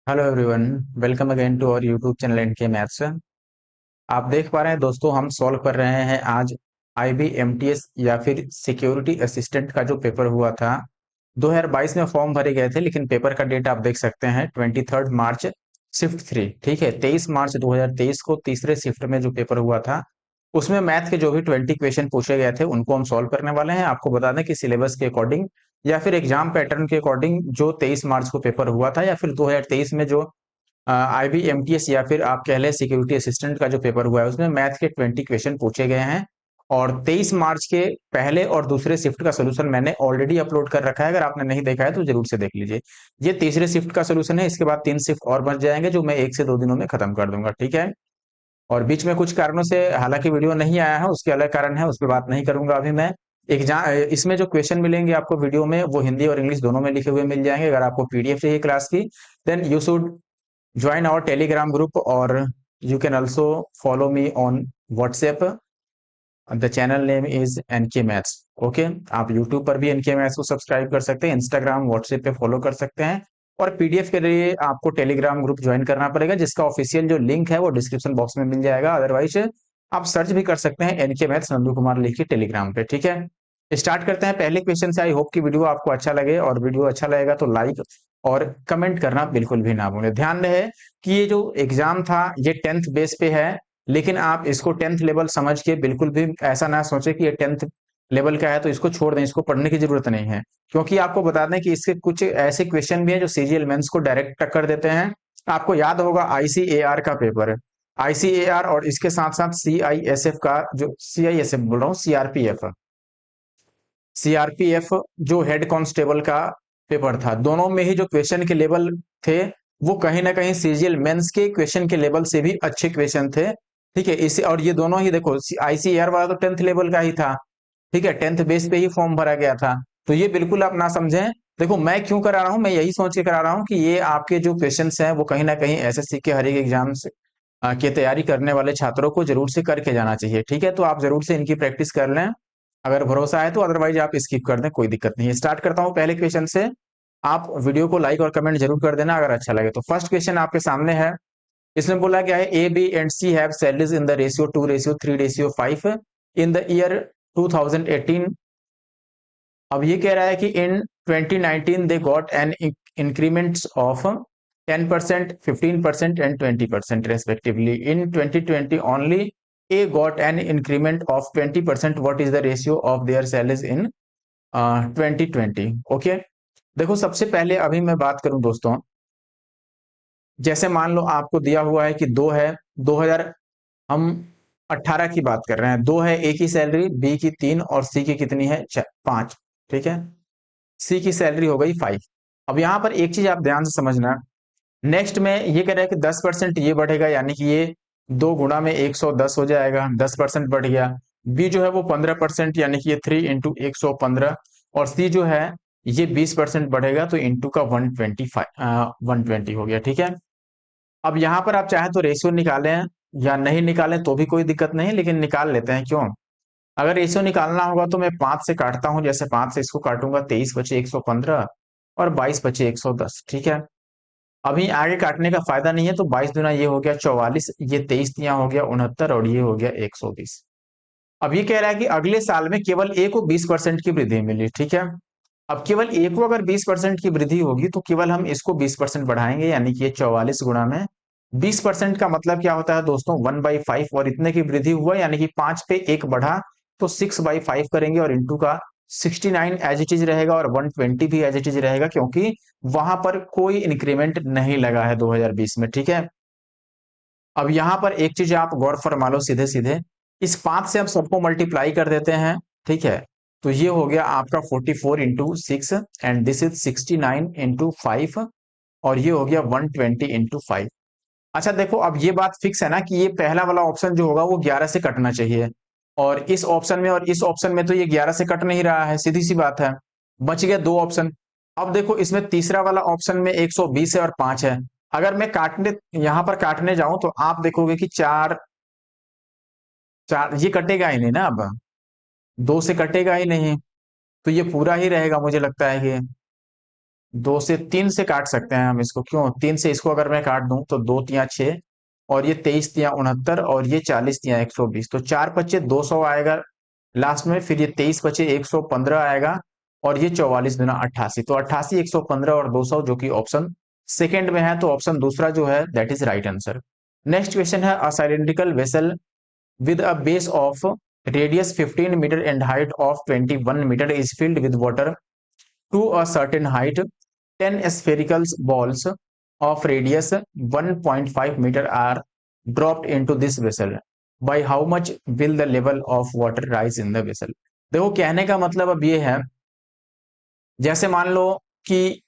Hello everyone. Welcome again to our YouTube channel NK maths. आप देख पा रहे हैं दोस्तों, हम सॉल्व कर रहे हैं आज आईबीएमटीएस या फिर सिक्योरिटी असिस्टेंट का जो पेपर हुआ था। 2022 में फॉर्म भरे गए थे, लेकिन पेपर का डेट आप देख सकते हैं 23 मार्च शिफ्ट 3। ठीक है, 23 मार्च 2023 को तीसरे शिफ्ट में जो पेपर हुआ था, उसमें मैथ के जो भी 20 क्वेश्चन पूछे गए थे उनको हम सॉल्व करने वाले हैं। आपको बता दें कि सिलेबस के अकॉर्डिंग या फिर एग्जाम पैटर्न के अकॉर्डिंग जो 23 मार्च को पेपर हुआ था, या फिर 2023 में जो आईबीएमटीएस या फिर आप कह लें सिक्योरिटी असिस्टेंट का जो पेपर हुआ है, उसमें मैथ के 20 क्वेश्चन पूछे गए हैं। और 23 मार्च के पहले और दूसरे शिफ्ट का सोल्यूशन मैंने ऑलरेडी अपलोड कर रखा है। अगर आपने नहीं देखा है तो जरूर से देख लीजिए। ये तीसरे शिफ्ट का सोल्यूशन है। इसके बाद 3 शिफ्ट और बच जाएंगे, जो मैं 1 से 2 दिनों में खत्म कर दूंगा। ठीक है। और बीच में कुछ कारणों से हालांकि वीडियो नहीं आया है, उसके अलग कारण है, उस पर बात नहीं करूंगा अभी मैं। एग्जाम इसमें जो क्वेश्चन मिलेंगे आपको वीडियो में, वो हिंदी और इंग्लिश दोनों में लिखे हुए मिल जाएंगे। अगर आपको पीडीएफ चाहिए क्लास की, then you should join our telegram group, or you can also follow me on whatsapp. The channel name is NK maths. Okay, आप यूट्यूब पर भी एनके मैथ्स को सब्सक्राइब कर सकते हैं, इंस्टाग्राम व्हाट्सएप पे फॉलो कर सकते हैं। और पीडीएफ के लिए आपको टेलीग्राम ग्रुप ज्वाइन करना पड़ेगा, जिसका ऑफिशियल जो लिंक है वो डिस्क्रिप्शन बॉक्स में मिल जाएगा। अदरवाइज आप सर्च भी कर सकते हैं एनके मैथ्स नंदू कुमार लिख के टेलीग्राम पे। ठीक है, स्टार्ट करते हैं पहले क्वेश्चन से। आई होप कि वीडियो आपको अच्छा लगे, और वीडियो अच्छा लगेगा तो लाइक और कमेंट करना बिल्कुल भी ना भूलें। ध्यान रहे कि ये जो एग्जाम था ये 10th बेस पे है, लेकिन आप इसको 10th लेवल समझ के बिल्कुल भी ऐसा ना सोचे कि ये 10th लेवल का है तो इसको छोड़ दें, इसको पढ़ने की जरूरत नहीं है। क्योंकि आपको बता दें कि इसके कुछ ऐसे क्वेश्चन भी हैं जो सीजीएल मेंस को डायरेक्ट टक्कर देते हैं। आपको याद होगा आईसीएआर का पेपर, आईसीएआर और इसके साथ साथ सीआईएसएफ का, जो सीआईएसएफ बोल रहा हूँ, सीआरपीएफ, सीआरपीएफ जो हेड कांस्टेबल का पेपर था, दोनों में ही जो क्वेश्चन के लेवल थे वो कहीं ना कहीं सीजीएल मेंस के क्वेश्चन के लेवल से भी अच्छे क्वेश्चन थे। ठीक है, इसे और ये दोनों ही देखो, आईसीआर वाला तो 10th लेवल का ही था। ठीक है, 10th बेस पे ही फॉर्म भरा गया था। तो ये बिल्कुल आप ना समझें। देखो मैं क्यों करा रहा हूं, मैं यही सोच के करा रहा हूं कि ये आपके जो क्वेश्चन हैं वो कहीं ना कहीं एसएससी के हर एक एग्जाम की तैयारी करने वाले छात्रों को जरूर से करके जाना चाहिए। ठीक है, तो आप जरूर से इनकी प्रैक्टिस कर लें अगर भरोसा है तो, अदरवाइज आप स्किप कर दें, कोई दिक्कत नहीं है। स्टार्ट करता हूं पहले क्वेश्चन से। आप वीडियो को लाइक और कमेंट जरूर कर देना अगर अच्छा लगे तो। फर्स्ट क्वेश्चन आपके सामने है। इसमें बोला गया है A B and C have salaries in the ratio 2:3:5 in the year 2018। अब ये कह रहा है कि in 2019 they got an increments of 10%, 15% and 20% respectively. In 2020 only A got an increment of 20%। What is the ratio of their salaries in 2020? Okay, देखो सबसे पहले अभी मैं बात करूं दोस्तों, जैसे मान लो आपको दिया हुआ है कि दो है, 2000, हम 18 की बात कर रहे हैं। दो है, ए की सैलरी, बी की 3 और सी की कितनी है, 5। ठीक है, सी की सैलरी हो गई 5। अब यहां पर एक चीज आप ध्यान से समझना, नेक्स्ट में ये कह रहा है कि 10% ये बढ़ेगा, यानी कि ये 2 गुणा में 110 हो जाएगा, 10% बढ़ गया। बी जो है वो 15%, यानी कि ये 3 × 115। और सी जो है ये 20% बढ़ेगा, तो इंटू का 120 हो गया। ठीक है, अब यहां पर आप चाहे तो रेशियो निकालें या नहीं निकालें तो भी कोई दिक्कत नहीं, लेकिन निकाल लेते हैं। क्यों? अगर रेशियो निकालना होगा तो मैं 5 से काटता हूं, जैसे 5 से इसको काटूंगा, 23 बचे 115 और 22 बचे 110। ठीक है, अभी आगे काटने का फायदा नहीं है, तो 22 दुना ये हो गया 44, ये 23 दिया हो गया 69 और ये हो गया 120। अब ये कह रहा है कि अगले साल में केवल ए को 20% की वृद्धि मिली। ठीक है, अब केवल ए को अगर 20% की वृद्धि होगी तो केवल हम इसको 20% बढ़ाएंगे, यानी कि ये 44 गुणा में 20% का मतलब क्या होता है दोस्तों, 1/5। और इतने की वृद्धि हुआ यानी कि 5 पे 1 बढ़ा, तो 6/5 करेंगे और इंटू का 69 एज इट इज रहेगा, और 120 भी एज इट इज रहेगा, क्योंकि वहां पर कोई इंक्रीमेंट नहीं लगा है 2020 में। ठीक है, अब यहां पर एक चीज आप गौर फरमा लो, सीधे सीधे इस 5 से हम सबको मल्टीप्लाई कर देते हैं। ठीक है, तो ये हो गया आपका 44 × 6 एंड दिस इज 69 × 5, और ये हो गया 120 × 5। अच्छा देखो, अब ये बात फिक्स है ना कि ये पहला वाला ऑप्शन जो होगा वो 11 से कटना चाहिए, और इस ऑप्शन में और इस ऑप्शन में तो ये 11 से कट नहीं रहा है, सीधी सी बात है। बच गया दो ऑप्शन। अब देखो इसमें तीसरा वाला ऑप्शन में 120 है और 5 है। अगर मैं काटने यहां पर काटने जाऊं तो आप देखोगे कि चार चार ये कटेगा ही नहीं ना, अब दो से कटेगा ही नहीं, तो ये पूरा ही रहेगा मुझे लगता है कि 2 से 3 से काट सकते हैं हम इसको, क्यों 3 से इसको अगर मैं काट दूं तो 2 तिया 6, और ये 23 तिया 69, और ये 40 तिया 120, तो 4 पच्चे 200 आएगा लास्ट में, फिर ये 23 पचे 115 आएगा, और ये 44 दुना 88, तो 88 115 और 200 जो कि ऑप्शन सेकंड में है, तो ऑप्शन दूसरा जो है that is right answer. Next question है, a cylindrical vessel with a base of radius 15 meter and height of 21 meter is filled with water to a certain height. 10 spherical balls of radius 1.5 meter are dropped into this vessel. By how much will the level of water rise in the vessel? देखो कहने का मतलब अब ये है, जैसे मान लो कि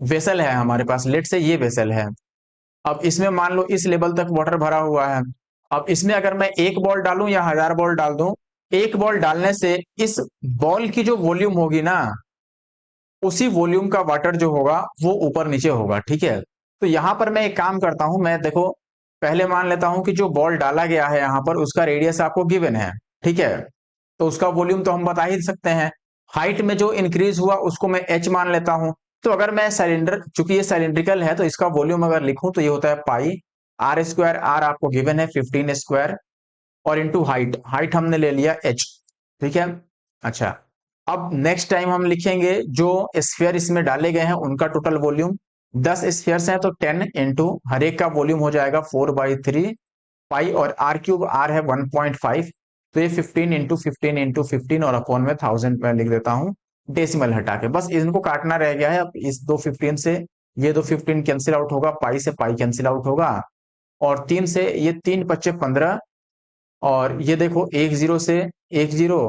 वेसल है हमारे पास, लेट से ये वेसल है, अब इसमें मान लो इस लेवल तक वाटर भरा हुआ है। अब इसमें अगर मैं एक बॉल डालूं या 1000 बॉल डाल दूं, एक बॉल डालने से इस बॉल की जो वॉल्यूम होगी ना, उसी वॉल्यूम का वाटर जो होगा वो ऊपर नीचे होगा, ठीक है। तो यहां पर मैं एक काम करता हूं, मैं देखो पहले मान लेता हूं कि जो बॉल डाला गया है यहां पर उसका रेडियस आपको गिवन है, ठीक है, तो उसका वॉल्यूम तो हम बता ही सकते हैं। हाइट में जो इंक्रीज हुआ उसको मैं एच मान लेता हूं। तो अगर मैं सिलेंडर, चूंकि ये सिलेंड्रिकल है तो इसका वॉल्यूम अगर लिखूं तो ये होता है पाई आर स्क्वायर, आर आपको गिवन है 15 स्क्वायर, और इंटू हाइट, हाइट हमने ले लिया एच, ठीक है। अच्छा, अब नेक्स्ट टाइम हम लिखेंगे जो स्फीयर इसमें डाले गए हैं उनका टोटल वॉल्यूम, 10 स्फीयर्स हैं तो 10 इंटू हर एक का वॉल्यूम हो जाएगा 4/3 पाई, और आर क्यूब आर है 1.5, तो ये 15 इंटू 15 इंटू 15 और अपॉन में 1000 में लिख देता हूं डेसिमल हटा के, बस इनको काटना रह गया है। अब इस दो 15 से ये दो 15 कैंसिल आउट होगा, पाई से पाई कैंसिल आउट होगा, और 3 से ये 3 पच्चे 15, और ये देखो एक जीरो से एक जीरो,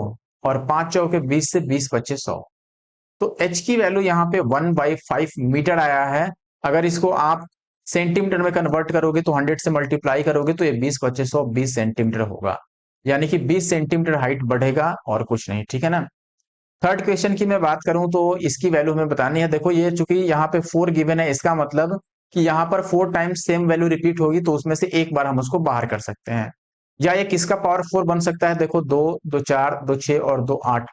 और 5 चौके 20 से 20 पच्चे 100, तो एच की वैल्यू यहाँ पे 1/5 मीटर आया है। अगर इसको आप सेंटीमीटर में कन्वर्ट करोगे तो 100 से मल्टीप्लाई करोगे तो ये 20 पच्चीस 100 20 सेंटीमीटर होगा, यानी कि 20 सेंटीमीटर हाइट बढ़ेगा और कुछ नहीं, ठीक है ना। थर्ड क्वेश्चन की मैं बात करूं तो इसकी वैल्यू हमें बतानी है। देखो ये चूंकि यहाँ पे 4 गिवन है, इसका मतलब कि यहाँ पर 4 टाइम्स सेम वैल्यू रिपीट होगी, तो उसमें से एक बार हम उसको बाहर कर सकते हैं। या ये किसका पावर 4 बन सकता है, देखो 2 2 4 2 6 और 2 8,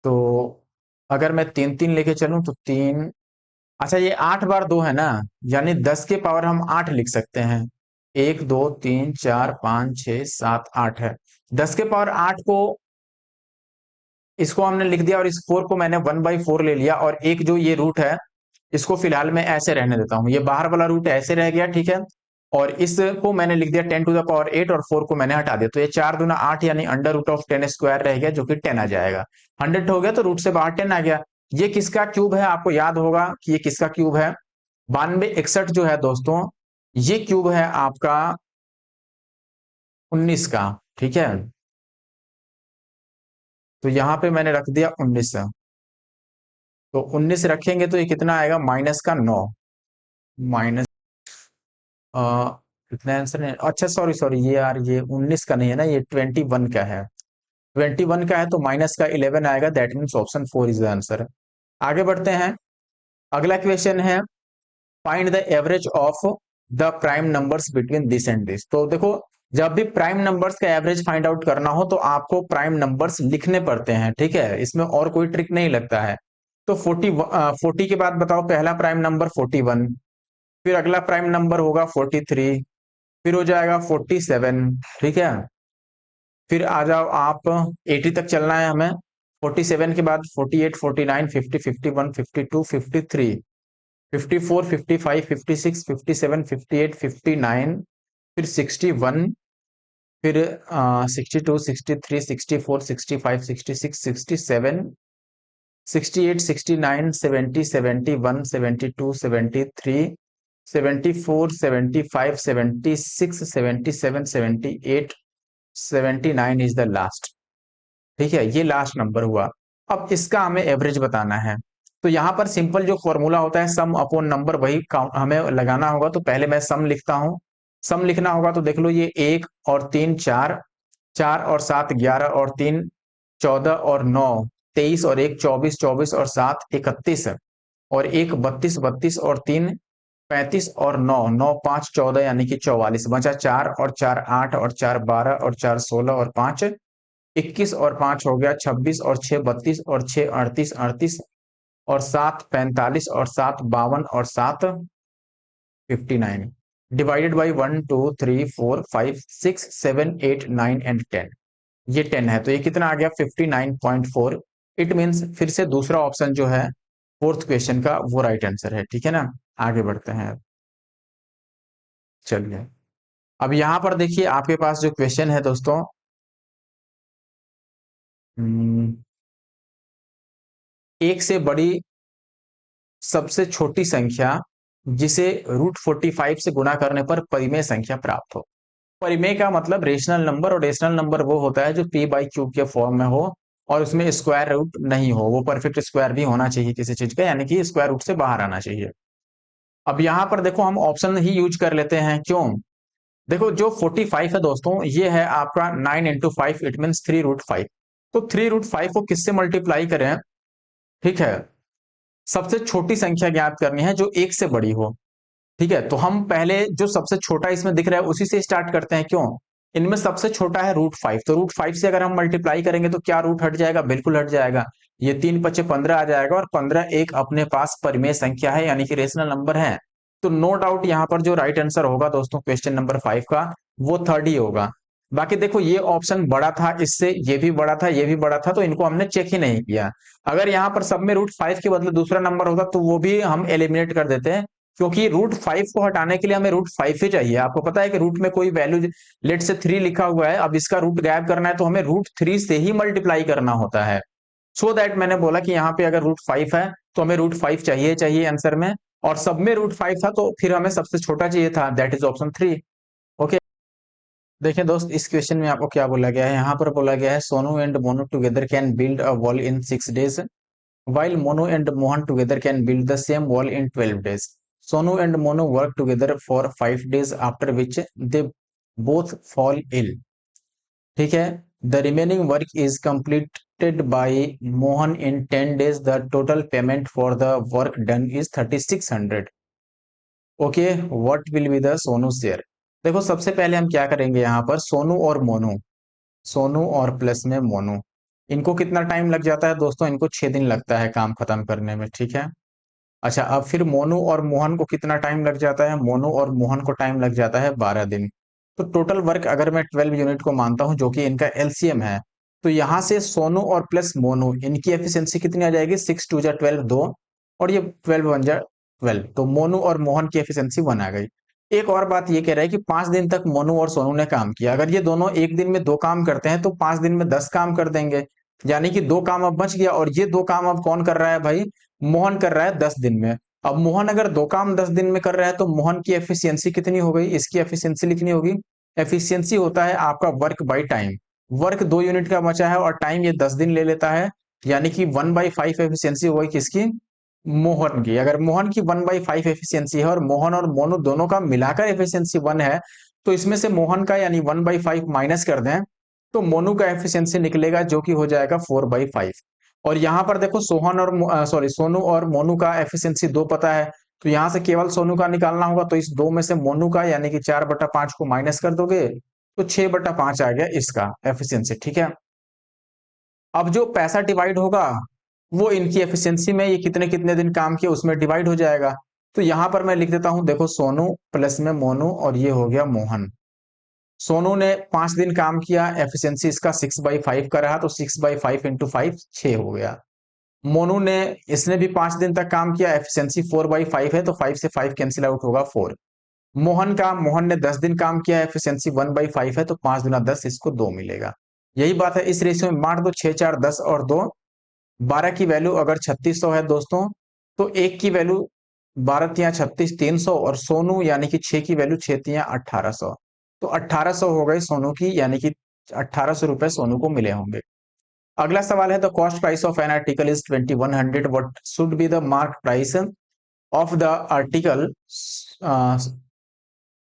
तो अगर मैं 3 3 लेके चलूं तो 3, अच्छा ये 8 बार 2 है ना, यानी 10 के पावर हम 8 लिख सकते हैं। 1 2 3 4 5 6 7 8 है, 10 के पावर 8 को इसको हमने लिख दिया, और इस 4 को मैंने 1/4 ले लिया, और एक जो ये रूट है इसको फिलहाल मैं ऐसे रहने देता हूं, ये बाहर वाला रूट ऐसे रह गया, ठीक है। और इसको मैंने लिख दिया 10⁸ और 4 को मैंने हटा दिया, तो ये 4 दूना 8 यानी अंडर रूट ऑफ 10 स्क्वायर रह गया, जो कि 10 आ जाएगा। 100 हो गया तो रूट से बाहर 10 आ गया। ये किसका क्यूब है, आपको याद होगा कि ये किसका क्यूब है, 9261 जो है दोस्तों, ये क्यूब है आपका 19 का, ठीक है। तो यहां पे मैंने रख दिया 19, तो 19 रखेंगे तो ये कितना आएगा, माइनस का 9, माइनस कितना आंसर है, अच्छा सॉरी सॉरी, ये यार ये 19 का नहीं है ना, ये 21 का है, 21 का है तो माइनस का 11 आएगा, that means option 4 is the answer. आगे बढ़ते हैं, अगला क्वेश्चन है, find the average of the prime numbers between this and this. तो देखो जब भी प्राइम नंबर्स का एवरेज फाइंड आउट करना हो तो आपको प्राइम नंबर्स लिखने पड़ते हैं, ठीक है, इसमें और कोई ट्रिक नहीं लगता है। तो 40 के बाद बताओ पहला प्राइम नंबर 41, फिर अगला प्राइम नंबर होगा 43, फिर हो जाएगा 47, ठीक है। फिर आ जाओ आप 80 तक चलना है हमें, 47 के बाद 48 49 50 51 52 53 54 55 56 57 58 59, फिर 61, फिर 62 63 64 65 66 67 68 69 70 71 72 73 74 75 76 77 78 79 इज द लास्ट, ठीक है, ये लास्ट नंबर हुआ। अब इसका हमें एवरेज बताना है, तो यहां पर सिंपल जो फॉर्मूला होता है सम अपॉन नंबर, वही हमें लगाना होगा। तो पहले मैं सम लिखता हूं, सम लिखना होगा तो देख लो ये 1 और 3 4, 4 और 7 11 और 3 14 और 9 23 और 1 24 24 और 7 31 और 1 32 32 और 3 35 और 9 9 5 14 यानी कि 44, बचा 4 और 4 8 और 4 12 और 4 16 और 5 21 और 5 हो गया 26 और 6 32 और 6 38 38 और 7 45 और 7 52 और 7 59 डिवाइडेड बाई 1 2 3 4 5 6 7 8 9 एंड 10। ये 10 है तो ये कितना आ गया 59.4। इट मीन्स फिर से दूसरा ऑप्शन जो है फोर्थ क्वेश्चन का वो राइट आंसर है। ठीक है ना, आगे बढ़ते हैं। चलिए अब यहां पर देखिए आपके पास जो क्वेश्चन है दोस्तों, एक से बड़ी सबसे छोटी संख्या जिसे √45 से गुणा करने पर परिमेय संख्या प्राप्त हो। परिमेय का मतलब रेशनल नंबर, और रेशनल नंबर वो होता है जो p/q के फॉर्म में हो और उसमें स्क्वायर रूट नहीं हो। वो परफेक्ट स्क्वायर भी होना चाहिए किसी चीज का, यानी कि स्क्वायर रूट से बाहर आना चाहिए। अब यहां पर देखो हम ऑप्शन ही यूज कर लेते हैं, क्यों? देखो जो 45 है दोस्तों, ये है आपका 9 इंटू 5, इट मीन 3√5। तो 3√5 को किससे मल्टीप्लाई करें? ठीक है, सबसे छोटी संख्या ज्ञात करनी है जो एक से बड़ी हो। ठीक है, तो हम पहले जो सबसे छोटा इसमें दिख रहा है उसी से स्टार्ट करते हैं, क्यों? इनमें सबसे छोटा है √5, तो √5 से अगर हम मल्टीप्लाई करेंगे तो क्या रूट हट जाएगा? बिल्कुल हट जाएगा। ये 3×5 = 15 आ जाएगा, और 15 एक अपने पास परिमेय संख्या है, यानी कि रेशनल नंबर है। तो नो डाउट यहाँ पर जो राइट आंसर होगा दोस्तों क्वेश्चन नंबर 5 का, वो थर्ड ही होगा। बाकी देखो ये ऑप्शन बड़ा था इससे, ये भी बड़ा था, ये भी बड़ा था, तो इनको हमने चेक ही नहीं किया। अगर यहाँ पर सब में √5 के बदले दूसरा नंबर होता तो वो भी हम एलिमिनेट कर देते हैं, क्योंकि √5 को हटाने के लिए हमें √5 ही चाहिए। आपको पता है कि रूट में कोई वैल्यू, लेट से 3 लिखा हुआ है, अब इसका रूट गायब करना है तो हमें √3 से ही मल्टीप्लाई करना होता है। सो दैट मैंने बोला कि यहाँ पे अगर √5 है तो हमें √5 चाहिए चाहिए आंसर में, और सब में √5 था तो फिर हमें सबसे छोटा चाहिए था, दैट इज ऑप्शन 3। ओके, देखें दोस्त इस क्वेश्चन में आपको क्या बोला गया है। यहाँ पर बोला गया है Sonu and Monu together can build a wall in 6 days, while Mono and Mohan together can build the same wall in 12 days. Sonu and Mono work together for 5 days, after which they both fall ill. ठीक है, the remaining work is completed by Mohan in 10 days. The total payment for the work done is 3600. Okay, what will be the Sonu share? देखो सबसे पहले हम क्या करेंगे, यहाँ पर सोनू और मोनू, सोनू और प्लस में मोनू, इनको कितना टाइम लग जाता है दोस्तों? इनको 6 दिन लगता है काम खत्म करने में। ठीक है, अच्छा अब फिर मोनू और मोहन को कितना टाइम लग जाता है? मोनू और मोहन को टाइम लग जाता है 12 दिन। तो टोटल वर्क अगर मैं 12 यूनिट को मानता हूं जो कि इनका एलसीएम है, तो यहां से सोनू और प्लस मोनू इनकी एफिशिएंसी कितनी आ जाएगी? 6×2 = 12, 2, और ये 12×1 = 12, तो मोनू और मोहन की एफिशिएंसी 1 आ गई। एक और बात ये कह रहा है कि 5 दिन तक मोनू और सोनू ने काम किया। अगर ये दोनों एक दिन में 2 काम करते हैं तो 5 दिन में 10 काम कर देंगे, यानी कि 2 काम अब बच गया। और ये 2 काम अब कौन कर रहा है भाई? मोहन कर रहा है 10 दिन में। अब मोहन अगर 2 काम 10 दिन में कर रहा है तो मोहन की एफिशिएंसी कितनी हो गई? इसकी एफिशिएंसी लिखनी होगी। एफिशिएंसी होता है आपका work by time. Work 2 unit का बचा है और टाइम ये 10 दिन ले लेता है, यानी कि 1/5 एफिशिएंसी हो गई किसकी? मोहन की। अगर मोहन की 1/5 एफिशिएंसी है और मोहन और मोनू दोनों का मिलाकर एफिशिएंसी 1 है, तो इसमें से मोहन का यानी 1/5 माइनस कर दें तो मोनू का एफिशिएंसी निकलेगा जो कि हो जाएगा 4/5। और यहां पर देखो सोहन और सॉरी सोनू और मोनू का एफिशिएंसी 2 पता है, तो यहां से केवल सोनू का निकालना होगा। तो इस 2 में से मोनू का यानी कि 4/5 को माइनस कर दोगे तो 6/5 आ गया इसका एफिशिएंसी। ठीक है, अब जो पैसा डिवाइड होगा वो इनकी एफिशिएंसी में ये कितने कितने दिन काम किया उसमें डिवाइड हो जाएगा। तो यहां पर मैं लिख देता हूं, देखो सोनू प्लस में मोनू और ये हो गया मोहन। सोनू ने 5 दिन काम किया, एफिशिएंसी इसका 6/5 का रहा, तो 6/5 इंटू 5 6 हो गया। मोनू ने, इसने भी 5 दिन तक काम किया, एफिशिएंसी 4/5 है, तो 5 से 5 कैंसिल आउट होगा 4। मोहन ने 10 दिन काम किया, एफिशिएंसी 1/5 है, तो 5×10 इसको 2 मिलेगा। यही बात है, इस रेशियो में बांट दो, 6 4 10 और 2 12 की वैल्यू अगर 3600 है दोस्तों, तो एक की वैल्यू 12×3 = 36 300, और सोनू यानी कि 6 की वैल्यू 6×3 = 1800। तो 1800 हो गई सोनू की, यानी कि 1800 रुपए सोनू को मिले होंगे। अगला सवाल है, the cost price of an article is 2100, what should be the mark price of the article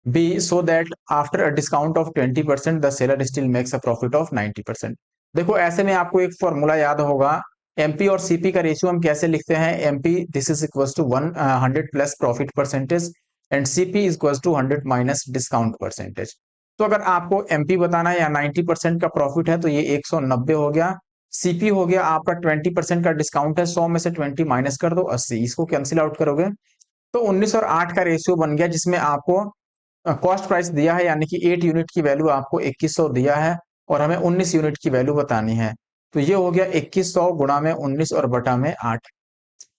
be so that after a discount of 20% the seller still makes a profit of 90%। देखो ऐसे में आपको एक फॉर्मूला याद होगा, MP और CP का ratio हम कैसे लिखते हैं? MP this is equal to 100 plus profit percentage and CP is equal to 100 minus discount percentage. तो अगर आपको एमपी बताना है या 90% का प्रॉफिट है तो ये 190 हो गया, सीपी हो गया आपका 20% का डिस्काउंट है, 100 में से 20 माइनस कर दो 80, इसको कैंसिल आउट करोगे तो 19 और 8 का रेशियो बन गया, जिसमें आपको कॉस्ट प्राइस दिया है यानी कि 8 यूनिट की वैल्यू आपको 2100 दिया है और हमें 19 यूनिट की वैल्यू बतानी है। तो ये हो गया 2100 गुणा में 19 और बटा में 8।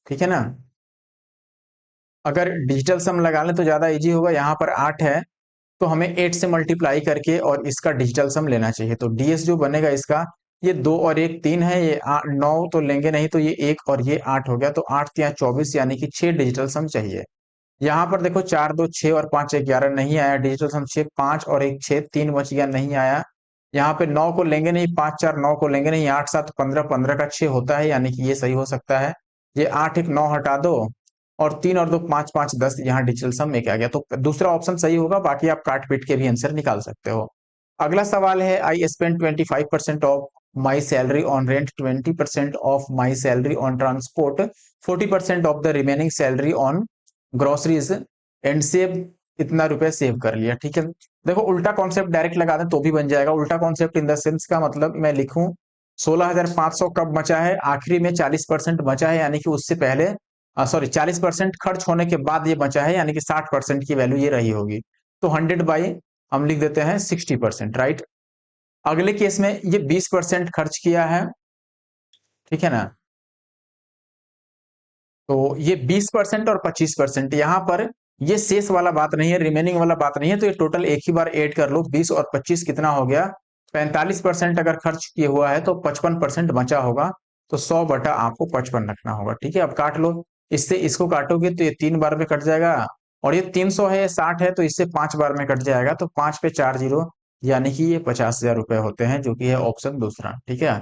ठीक है ना। अगर डिजिटल सम लगा लें तो ज्यादा इजी होगा, यहाँ पर 8 है तो हमें 8 से मल्टीप्लाई करके और इसका डिजिटल सम लेना चाहिए। तो डीएस जो बनेगा इसका, ये 2 और 1 3 है, ये 9 तो लेंगे नहीं तो ये 1 और ये 8 हो गया, तो 8 या 24 यानी कि 6 डिजिटल सम चाहिए। यहाँ पर देखो 4 2 6 और 5 11 नहीं आया डिजिटल सम, 6 5 और 1 6 3 बच गया नहीं आया। यहाँ पे 9 को लेंगे नहीं, 5 4 9 को लेंगे नहीं, 8 7 15 15 का 6 होता है यानी कि ये सही हो सकता है। ये 8 1 9 हटा दो और 3 और 2 5 5 10, यहाँ डिजिटल सम एक आ गया, तो दूसरा ऑप्शन सही होगा, बाकी आप काट पीट के भी आंसर निकाल सकते हो। अगला सवाल है, I spend 25% of my salary on rent, 20% of my salary on transport, 40% of the remaining salary on groceries and save, इतना रुपए सेव कर लिया। ठीक है, देखो उल्टा कॉन्सेप्ट डायरेक्ट लगा दें तो भी बन जाएगा। उल्टा कॉन्सेप्ट इन द सेंस का मतलब मैं लिखूं 16,500 कब बचा है, आखिरी में 40% बचा है यानी कि उससे पहले, सॉरी 40% खर्च होने के बाद ये बचा है यानी कि 60% की वैल्यू ये रही होगी। तो 100 बाई हम लिख देते हैं 60%, राइट। अगले केस में ये 20% खर्च किया है, ठीक है ना। तो ये 20% और 25%, यहां पर ये शेष वाला बात नहीं है, रिमेनिंग वाला बात नहीं है, तो ये टोटल एक ही बार ऐड कर लो, 20 और 25 कितना हो गया, 45% अगर खर्च किया हुआ है तो 55% बचा होगा, तो 100 बटा आपको 55 रखना होगा। ठीक है, अब काट लो, इससे इसको काटोगे तो ये 3 बार में कट जाएगा, और ये 300 है 60 है तो इससे 5 बार में कट जाएगा, तो 5 पे 4 जीरो, यानी कि ये 50,000 रुपए होते हैं, जो कि है ऑप्शन दूसरा। ठीक है,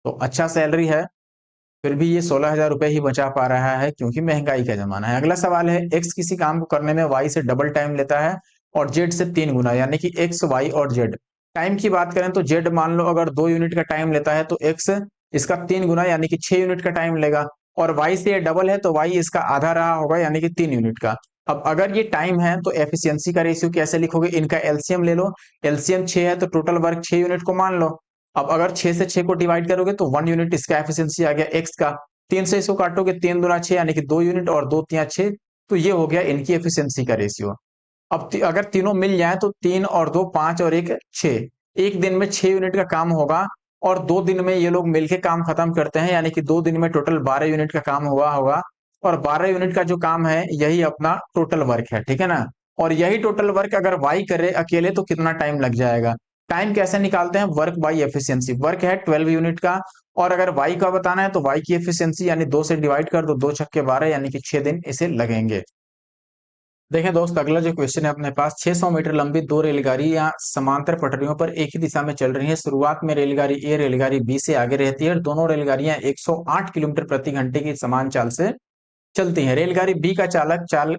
तो अच्छा सैलरी है, फिर भी ये 16,000 रुपए ही बचा पा रहा है क्योंकि महंगाई का जमाना है। अगला सवाल है, एक्स किसी काम को करने में वाई से डबल टाइम लेता है और जेड से 3 गुना, यानी कि एक्स वाई और जेड। टाइम की बात करें तो जेड मान लो अगर 2 यूनिट का टाइम लेता है तो एक्स इसका 3 गुना यानी कि 6 यूनिट का टाइम लेगा, और वाई से ये डबल है तो वाई इसका आधा रहा होगा यानी कि 3 यूनिट का। अब अगर ये टाइम है तो एफिशिएंसी का रेशियो कैसे लिखोगे, इनका एलसीएम ले लो, एलसीएम 6 है तो टोटल वर्क 6 यूनिट को मान लो। अब अगर 6 से 6 को डिवाइड करोगे तो 1 यूनिट इसका एफिशिएंसी आ गया एक्स का, 3 से इसको काटोगे 3 दूना 6 यानी कि 2 यूनिट और 2 तिया 6, तो ये हो गया इनकी एफिशिएंसी का रेशियो। अब अगर तीनों मिल जाए तो 3 और 2 5 और 1 6, एक दिन में 6 यूनिट का काम होगा और 2 दिन में ये लोग मिलके काम खत्म करते हैं, यानी कि 2 दिन में टोटल 12 यूनिट का काम हुआ होगा, और 12 यूनिट का जो काम है यही अपना टोटल वर्क है। ठीक है ना, और यही टोटल वर्क अगर वाई करे अकेले तो कितना टाइम लग जाएगा। टाइम कैसे निकालते हैं, वर्क बाई एफिशिएंसी, वर्क है 12 यूनिट का, और अगर वाई का बताना है तो वाई की एफिशिएंसी यानी 2 से डिवाइड कर दो, 2 छक्के 12 यानी कि 6 दिन इसे लगेंगे। देखें दोस्त, अगला जो क्वेश्चन है अपने पास, 600 मीटर लंबी दो रेलगाड़ियां समांतर पटरियों पर एक ही दिशा में चल रही हैं। शुरुआत में रेलगाड़ी ए रेलगाड़ी बी से आगे रहती है और दोनों रेलगाड़ियां 108 किलोमीटर प्रति घंटे की समान चाल से चलती हैं। रेलगाड़ी बी का चालक चाल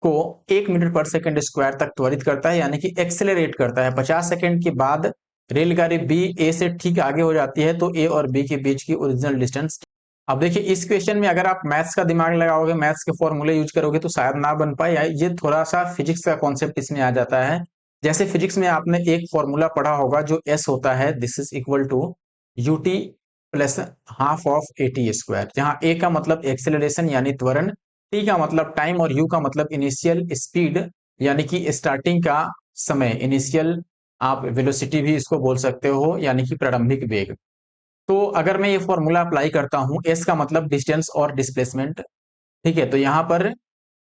को 1 मीटर पर सेकंड स्क्वायर तक त्वरित करता है, यानी कि एक्सेलरेट करता है। 50 सेकंड के बाद रेलगाड़ी बी ए से ठीक आगे हो जाती है, तो ए और बी के बीच की ओरिजिनल डिस्टेंस। अब देखिए इस क्वेश्चन में अगर आप मैथ्स का दिमाग लगाओगे, मैथ्स के फॉर्मूले यूज करोगे तो शायद ना बन पाए, ये थोड़ा सा फिजिक्स का कॉन्सेप्ट इसमें आ जाता है। जैसे फिजिक्स में आपने एक फॉर्मूला पढ़ा होगा जो एस होता है, this is equal to UT plus half of A T square, जहां ए का मतलब एक्सेलरेशन यानी त्वरण, टी का मतलब टाइम और यू का मतलब इनिशियल स्पीड यानी कि स्टार्टिंग का समय, इनिशियल आप वेलोसिटी भी इसको बोल सकते हो यानी कि प्रारंभिक वेग। तो अगर मैं ये फॉर्मूला अप्लाई करता हूं, एस का मतलब डिस्टेंस और डिस्प्लेसमेंट, ठीक है, तो यहां पर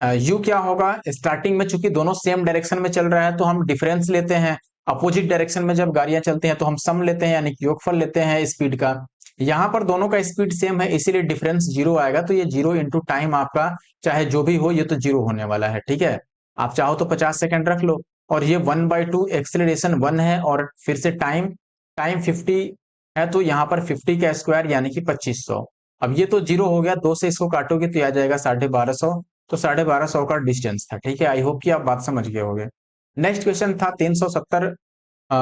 यू क्या होगा, स्टार्टिंग में चूंकि दोनों सेम डायरेक्शन में चल रहा है तो हम डिफरेंस लेते हैं, अपोजिट डायरेक्शन में जब गाड़ियां चलती हैं तो हम सम लेते हैं यानी कि योगफल लेते हैं स्पीड का। यहां पर दोनों का स्पीड सेम है इसीलिए डिफरेंस जीरो आएगा, तो ये जीरो इंटू टाइम आपका चाहे जो भी हो ये तो जीरो होने वाला है। ठीक है, आप चाहो तो 50 सेकंड रख लो, और ये 1/2 एक्सेलरेशन 1 है, और फिर से टाइम टाइम 50 है, तो यहाँ पर 50 का स्क्वायर यानी कि 2500। अब ये तो जीरो हो गया, 2 से इसको काटोगे तो आ जाएगा 1250, तो 1250 का डिस्टेंस था। ठीक है, आई होप कि आप बात समझ गए होंगे। नेक्स्ट क्वेश्चन था 370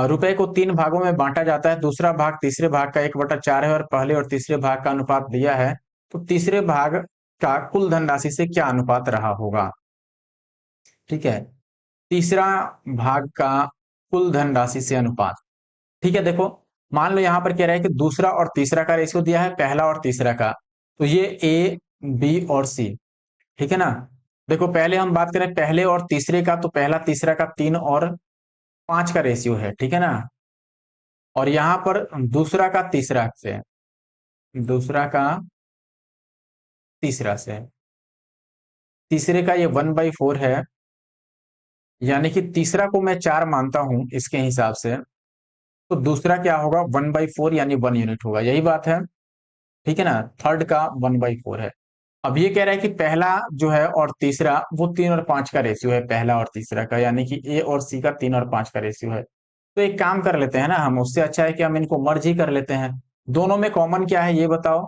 रुपए को 3 भागों में बांटा जाता है, दूसरा भाग तीसरे भाग का 1/4 है और पहले और तीसरे भाग का अनुपात दिया है, तो तीसरे भाग का कुल धनराशि से क्या अनुपात रहा होगा। ठीक है, तीसरा भाग का कुल धनराशि से अनुपात। ठीक है, देखो मान लो यहाँ पर कह रहा है कि दूसरा और तीसरा का रेशियो दिया है, पहला और तीसरा का, तो ये ए, बी और सी, ठीक है ना। देखो पहले हम बात करें पहले और तीसरे का, तो पहला तीसरा का 3 और 5 का रेशियो है, ठीक है ना। और यहां पर दूसरा का तीसरा से, दूसरा का तीसरा से, तीसरे का ये 1/4 है, यानी कि तीसरा को मैं 4 मानता हूं इसके हिसाब से, तो दूसरा क्या होगा 1/4 यानी 1 यूनिट होगा, यही बात है, ठीक है ना। थर्ड का 1/4 है। अब ये कह रहा है कि पहला जो है और तीसरा वो 3 और 5 का रेशियो है, पहला और तीसरा का, यानी कि ए और सी का 3 और 5 का रेशियो है। तो एक काम कर लेते हैं ना हम, उससे अच्छा है कि हम इनको मर्ज ही कर लेते हैं। दोनों में कॉमन क्या है ये बताओ।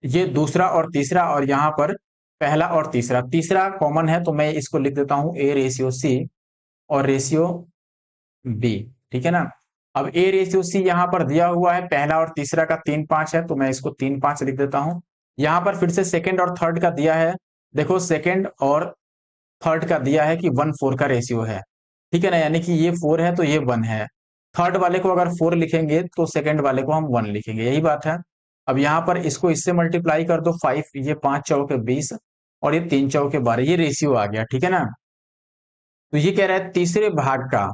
ये दूसरा और तीसरा, और यहाँ पर पहला और तीसरा, तीसरा कॉमन है, तो मैं इसको लिख देता हूं ए रेशियो सी और रेशियो बी, ठीक है ना। अब ए रेशियो सी यहाँ पर दिया हुआ है, पहला और तीसरा का 3-5 है, तो मैं इसको 3-5 लिख देता हूं। यहाँ पर फिर से सेकंड और थर्ड का दिया है, देखो सेकंड और थर्ड का दिया है कि 1/4 का रेशियो है, ठीक है ना, यानी कि ये 4 है तो ये 1 है। थर्ड वाले को अगर 4 लिखेंगे तो सेकंड वाले को हम 1 लिखेंगे, यही बात है। अब यहाँ पर इसको इससे मल्टीप्लाई कर दो, 5, ये 5 चौके 20 और ये 3 चौके 12, ये रेशियो आ गया, ठीक है ना। तो ये कह रहा है तीसरे भाग का,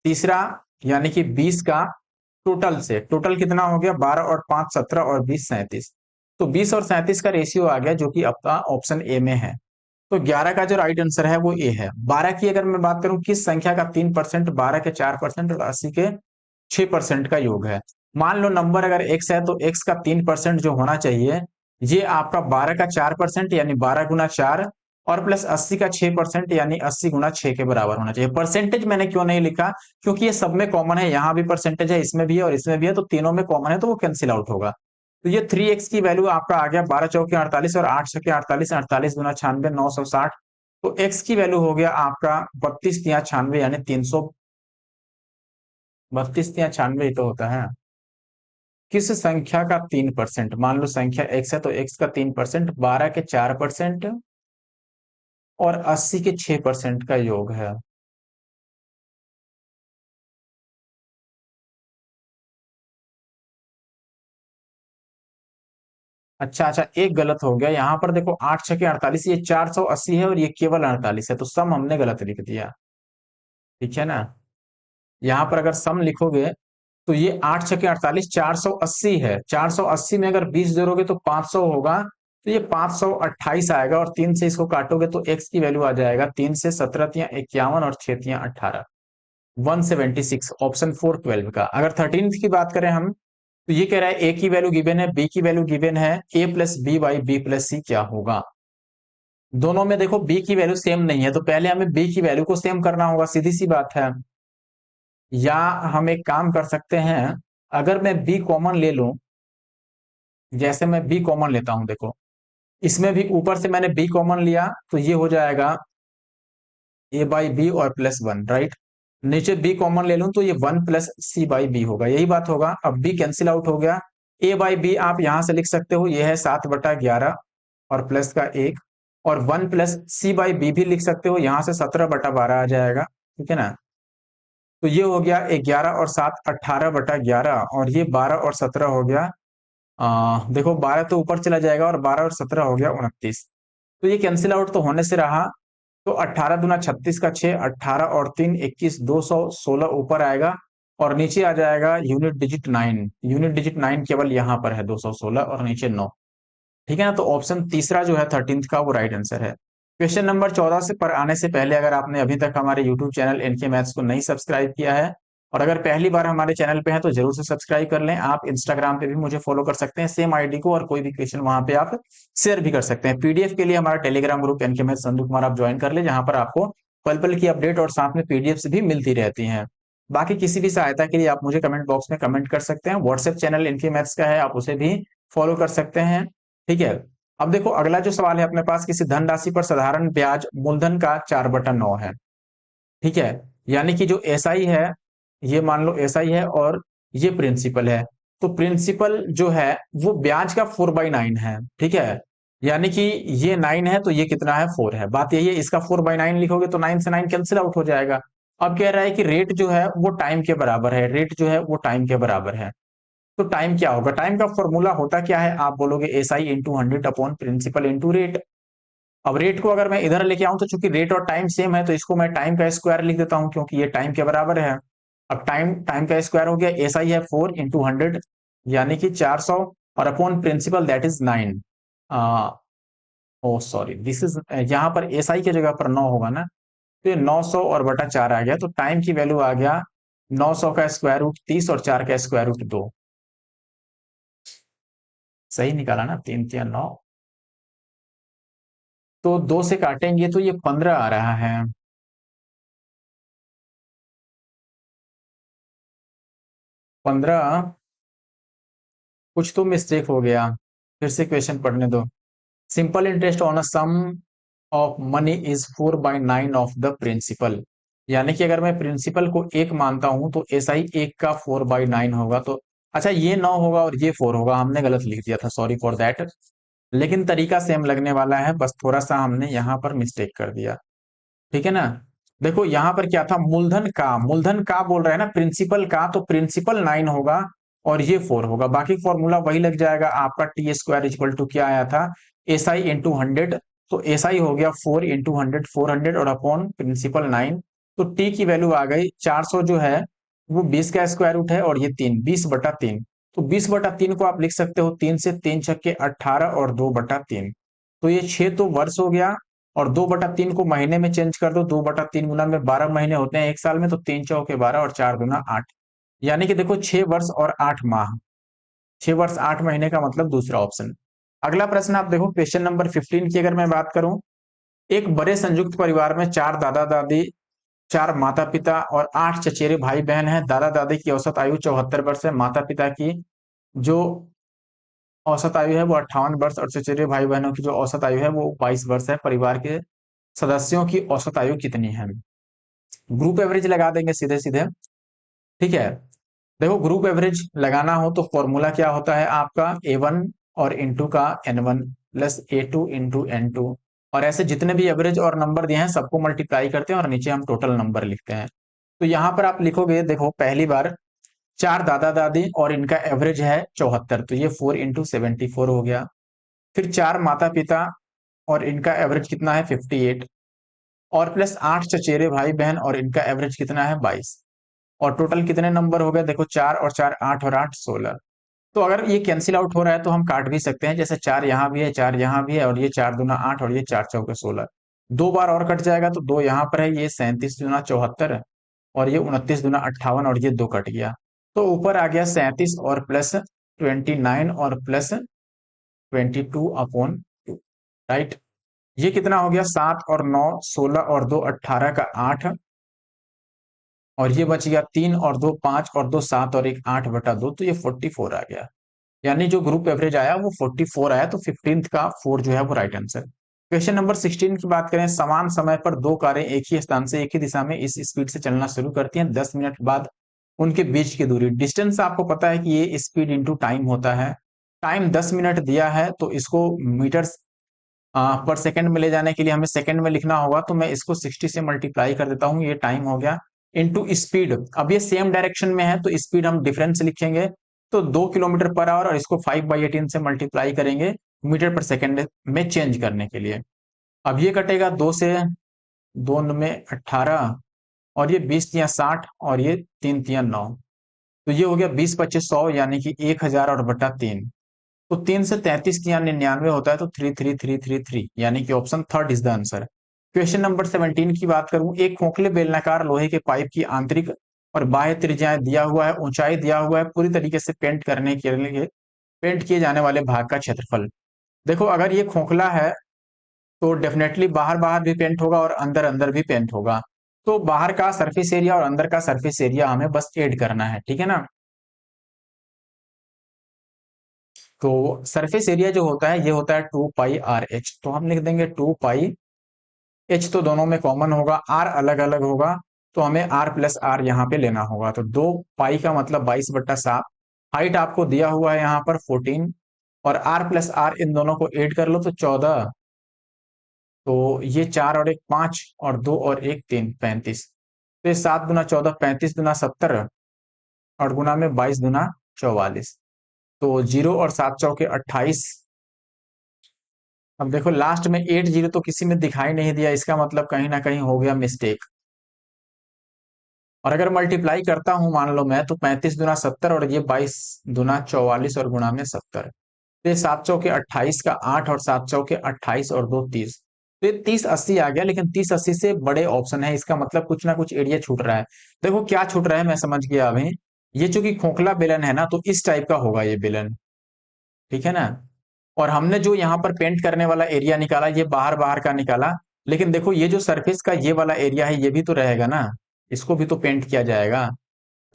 तीसरा यानी कि 20 का टोटल से, टोटल कितना हो गया 12 और 5 17 और 20 37, तो 20 और 37 का रेशियो आ गया, जो कि आपका ऑप्शन ए में है। तो 11 का जो राइट आंसर है वो ए है। 12 की अगर मैं बात करूं किस संख्या का 3%, 12 के 4% और 80 के 6% का योग है। मान लो नंबर अगर x है तो x का 3% जो होना चाहिए, ये आपका 12 का 4% यानी 12 × 4 और प्लस 80 का 6% यानी 80 × 6 के बराबर होना चाहिए। परसेंटेज मैंने क्यों नहीं लिखा, क्योंकि ये सब में कॉमन है, यहां भी परसेंटेज है, इसमें भी है और इसमें भी है, तो तीनों में कॉमन है, तो वो कैंसिल आउट होगा। तो ये 3x की वैल्यू आपका आ गया 12 चौके 48 और 8 छके 48, 48 गुना 96 960, तो x की वैल्यू हो गया आपका 32×96 यानी 300, 32×96 ही तो होता है। किस संख्या का 3%, मान लो संख्या x है तो x का 3% 12 के 4% और 80 के 6% का योग है। अच्छा अच्छा, एक गलत हो गया यहाँ पर, देखो 8 छके 48, ये 480 है और ये केवल 48 है, तो सम हमने गलत लिख दिया, ठीक है ना। यहाँ पर अगर सम लिखोगे तो ये 8 छके 48 480 है, 480 में अगर 20 जोड़ोगे तो 500 होगा, तो ये 528 आएगा, और 3 से इसको काटोगे तो x की वैल्यू आ जाएगा 3 से 17×3 = 51 और 6×3 = 18, 176, ऑप्शन 4 12 का। अगर 13 की बात करें हम, तो ये कह रहा है ए की वैल्यू गिवन है, बी की वैल्यू गिवन है, A plus B by B plus C क्या होगा। दोनों में देखो बी की वैल्यू सेम नहीं है, तो पहले हमें बी की वैल्यू को सेम करना होगा, सीधी सी बात है। या हम एक काम कर सकते हैं, अगर मैं बी कॉमन ले लूं, जैसे मैं बी कॉमन लेता हूं, देखो इसमें भी ऊपर से मैंने बी कॉमन लिया, तो ये हो जाएगा ए बाई बी और प्लस 1, राइट। नीचे बी कॉमन ले लूं तो ये 1 प्लस सी बाई बी होगा, यही बात होगा। अब बी कैंसिल आउट हो गया, ए बाई बी आप यहां से लिख सकते हो, ये है 7/11 और प्लस का 1, और 1 प्लस सी बाई बी भी लिख सकते हो, यहां से 17/12 आ जाएगा, ठीक है ना। तो ये हो गया 11 और 7 18/11, और ये 12 और 17 हो गया, देखो 12 तो ऊपर चला जाएगा और 12 और 17 हो गया 29, तो ये कैंसिल आउट तो होने से रहा। तो 18 दूना 36 का 6, 18 और 3 21, 216 ऊपर आएगा, और नीचे आ जाएगा यूनिट डिजिट 9, यूनिट डिजिट 9 केवल यहाँ पर है 216 और नीचे 9, ठीक है ना। तो ऑप्शन तीसरा जो है 13th का वो राइट आंसर है। क्वेश्चन नंबर 14 से पर आने से पहले, अगर आपने अभी तक हमारे यूट्यूब चैनल एनके मैथ्स को नहीं सब्सक्राइब किया है, और अगर पहली बार हमारे चैनल पे हैं तो जरूर से सब्सक्राइब कर लें। आप इंस्टाग्राम पे भी मुझे फॉलो कर सकते हैं सेम आईडी को, और कोई भी क्वेश्चन वहां पे आप शेयर भी कर सकते हैं। पीडीएफ के लिए हमारा Telegram group NK maths Sandu Kumar आप ज्वाइन कर ले, जहां पर आपको पल पल की अपडेट और साथ में पीडीएफ भी मिलती रहती हैं। बाकी किसी भी सहायता के लिए आप मुझे कमेंट बॉक्स में कमेंट कर सकते हैं। व्हाट्सएप चैनल एनके मैथ्स का है, आप उसे भी फॉलो कर सकते हैं, ठीक है। अब देखो अगला जो सवाल है अपने पास, किसी धनराशि पर साधारण ब्याज मूलधन का 4/9 है, ठीक है। यानी कि जो एसआई है, ये मान लो एसआई है और ये प्रिंसिपल है, तो प्रिंसिपल जो है वो ब्याज का 4/9 है, ठीक है। यानी कि ये 9 है तो ये कितना है 4 है, बात यही है। इसका 4/9 लिखोगे तो 9 से 9 कैंसिल आउट हो जाएगा। अब कह रहा है कि रेट जो है वो टाइम के बराबर है, रेट जो है वो टाइम के बराबर है। तो टाइम क्या होगा, टाइम का फॉर्मूला होता क्या है, आप बोलोगे S I into 100 upon principal into rate. अब रेट को अगर मैं इधर लेके आऊं तो चूंकि रेट और टाइम सेम है तो इसको मैं टाइम का स्क्वायर लिख देता हूं क्योंकि ये टाइम के बराबर है। अब टाइम टाइम का स्क्वायर हो गया, एस आई है 4 इंटू 100 यानी कि 400 और upon principal that is 9। Oh sorry this is, यहाँ पर एस आई की जगह पर 9 होगा ना, तो ये 900 और बटा 4 आ गया, तो टाइम की वैल्यू आ गया 900 का स्क्वायर रूट 30 और 4 का स्क्वायर रूट 2। सही निकाला ना, 3 3 9। तो 2 से काटेंगे तो ये 15 आ रहा है। 15, कुछ तो मिस्टेक हो गया, फिर से क्वेश्चन पढ़ने दो। Simple interest on a sum of money is 4/9 of the principal. यानी कि अगर मैं प्रिंसिपल को 1 मानता हूं तो एस आई 1 का 4/9 होगा। तो अच्छा ये 9 होगा और ये 4 होगा, हमने गलत लिख दिया था, सॉरी फॉर दैट। लेकिन तरीका सेम लगने वाला है, बस थोड़ा सा हमने यहाँ पर मिस्टेक कर दिया। ठीक है ना। देखो यहाँ पर क्या था, मूलधन का बोल रहे हैं ना, प्रिंसिपल का, तो प्रिंसिपल 9 होगा और ये 4 होगा, बाकी फॉर्मूला वही लग जाएगा आपका। टी स्क्वायर इक्वल टू क्या आया था, एस आई इंटू 100। तो एस आई हो गया 4 इंटू 100, 400 और अपॉन प्रिंसिपल 9। तो टी की वैल्यू आ गई 400 जो है वो 20 का स्क्वायर रूट है और ये 3, 20/3। तो 20/3 को आप लिख सकते हो 3 से, 3 छक्के 18 और 2/3। तो ये 6 तो वर्ष हो गया, और 2/3 को महीने में चेंज कर दो, 2/3 गुना में 12 महीने होते हैं एक साल में, तो 3 चौके 12 और 4 दूना 8। यानी कि देखो 6 वर्ष और 8 माह, 6 वर्ष 8 महीने का मतलब दूसरा ऑप्शन। अगला प्रश्न आप देखो, क्वेश्चन नंबर 15 की अगर मैं बात करूं, एक बड़े संयुक्त परिवार में 4 दादा दादी, 4 माता पिता और 8 चचेरे भाई बहन हैं। दादा दादी की औसत आयु 74 वर्ष है, माता पिता की जो औसत आयु है वो 58 वर्ष और चचेरे भाई बहनों की जो औसत आयु है वो 22 वर्ष है। परिवार के सदस्यों की औसत आयु कितनी है। ग्रुप एवरेज लगा देंगे सीधे सीधे। ठीक है, देखो ग्रुप एवरेज लगाना हो तो फॉर्मूला क्या होता है आपका, A1 और इंटू का N1 plus A2 into N2। और ऐसे जितने भी एवरेज और नंबर दिए हैं सबको मल्टीप्लाई करते हैं और नीचे हम टोटल नंबर लिखते हैं। तो यहां पर आप लिखोगे, देखो पहली बार 4 दादा दादी और इनका एवरेज है 74, तो ये 4 इंटू 74 हो गया। फिर 4 माता पिता और इनका एवरेज कितना है 58, और प्लस 8 चचेरे भाई बहन और इनका एवरेज कितना है 22। और टोटल कितने नंबर हो गए, देखो 4 और 4 8 और 8 16। तो अगर ये कैंसिल आउट हो रहा है तो हम काट भी सकते हैं, जैसे 4 यहाँ भी है, 4 यहाँ भी है, और ये 4 दूना 8 और ये 4 चौके 16। 2 बार और कट जाएगा तो 2 यहाँ पर है, ये 37 दूना 74 और ये 29 दूना 58 और ये 2 कट गया। तो ऊपर आ गया 37 और प्लस 29 और प्लस 22/2, राइट। ये कितना हो गया, 7 और 9 16 और 2 18 का 8, और ये बच गया 3 और 2 5 और 2 7 और 1 8/2, तो ये 44 आ गया। यानी जो ग्रुप एवरेज आया वो 44 आया, तो 15th का 4 जो है वो राइट आंसर। क्वेश्चन नंबर 16 की बात करें, समान समय पर दो कारें एक ही स्थान से एक ही दिशा में इस स्पीड से चलना शुरू करती हैं, 10 मिनट बाद उनके बीच की दूरी, डिस्टेंस आपको पता है कि ये स्पीड इंटू टाइम होता है। टाइम 10 मिनट दिया है तो इसको मीटर पर सेकंड में ले जाने के लिए हमें सेकंड में लिखना होगा, तो मैं इसको 60 से मल्टीप्लाई कर देता हूं, ये टाइम हो गया इनटू स्पीड। अब ये सेम डायरेक्शन में है तो स्पीड हम डिफरेंस लिखेंगे, तो 2 किलोमीटर पर आवर, और इसको 5/18 से मल्टीप्लाई करेंगे मीटर पर सेकंड में चेंज करने के लिए। अब ये कटेगा 2 से, 2 में 18 और ये 20 × 60 और ये 3 × 9, तो ये हो गया 20 25 100 यानी कि 1000 और बटा 3। तो 3 से 33 या 99 होता है, तो 33333 यानी कि option third is the answer. Question number 17 की बात करूं, एक खोखले बेलनाकार लोहे के पाइप की आंतरिक और बाह्य त्रिज्याएं दिया हुआ है, ऊंचाई दिया हुआ है, पूरी तरीके से पेंट करने के लिए पेंट किए जाने वाले भाग का क्षेत्रफल। देखो अगर ये खोखला है तो डेफिनेटली बाहर बाहर भी पेंट होगा और अंदर अंदर भी पेंट होगा। तो बाहर का सरफेस एरिया और अंदर का सरफेस एरिया हमें बस ऐड करना है, ठीक है ना। तो सरफेस एरिया जो होता है ये होता है 2πRH, तो हम लिख देंगे 2πH, तो दोनों में कॉमन होगा, R अलग अलग होगा, तो हमें R प्लस R यहाँ पे लेना होगा। तो 2 पाई का मतलब 22/7, हाइट आपको दिया हुआ है यहाँ पर 14, और R प्लस R इन दोनों को ऐड कर लो तो 14, तो ये 4 और 1 5 और 2 और 1 3 35, तो ये 7 दूना 14 35 दूना 70 और गुना में 22 दूना 44। तो 0 और 7 चौके 28। अब देखो लास्ट में 8 जीरो तो किसी में दिखाई नहीं दिया, इसका मतलब कहीं ना कहीं हो गया मिस्टेक। और अगर मल्टीप्लाई करता हूं मान लो मैं, तो 35 दुना 70 और ये 22 दुना 44 और गुणा में 70। तो ये 7 चौके 28 का 8 और 7 चौके 28 और 2 30। तो ये 30 80 आ गया, लेकिन 30 80 से बड़े ऑप्शन है, इसका मतलब कुछ ना कुछ एरिया छूट रहा है। देखो क्या छूट रहा है मैं समझ गया अभी। ये चूंकि खोखला बेलन है ना, तो इस टाइप का होगा ये बेलन, ठीक है ना। और हमने जो यहाँ पर पेंट करने वाला एरिया निकाला, ये बाहर बाहर का निकाला। लेकिन देखो ये जो सरफेस का ये वाला एरिया है, ये भी तो रहेगा ना, इसको भी तो पेंट किया जाएगा।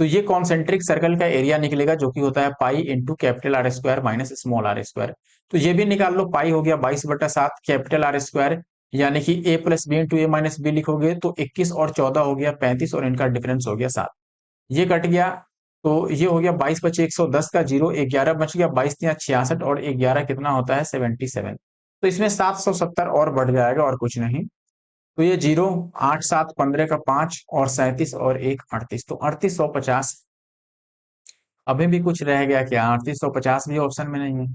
तो ये कॉन्सेंट्रिक सर्कल का एरिया निकलेगा, जो कि होता है pi into capital R square minus small R square. तो ये भी निकाल लो, पाई हो गया 22/7 कैपिटल आर स्क्वायर, यानी कि ए प्लस बी इंटू ए माइनस बी लिखोगे तो 21 और 14 हो गया 35, और इनका डिफरेंस हो गया 7। ये कट गया, तो ये हो गया 22 बचे 110 का जीरो, 11 बच गया, 22 तिया 66 और 11 कितना होता है 77। तो इसमें 770 और बढ़ जाएगा और कुछ नहीं। तो ये जीरो, 8 7 15 का 5 और 37 और 1 38, तो 3850। अभी भी कुछ रह गया क्या? 3850 भी ऑप्शन में नहीं है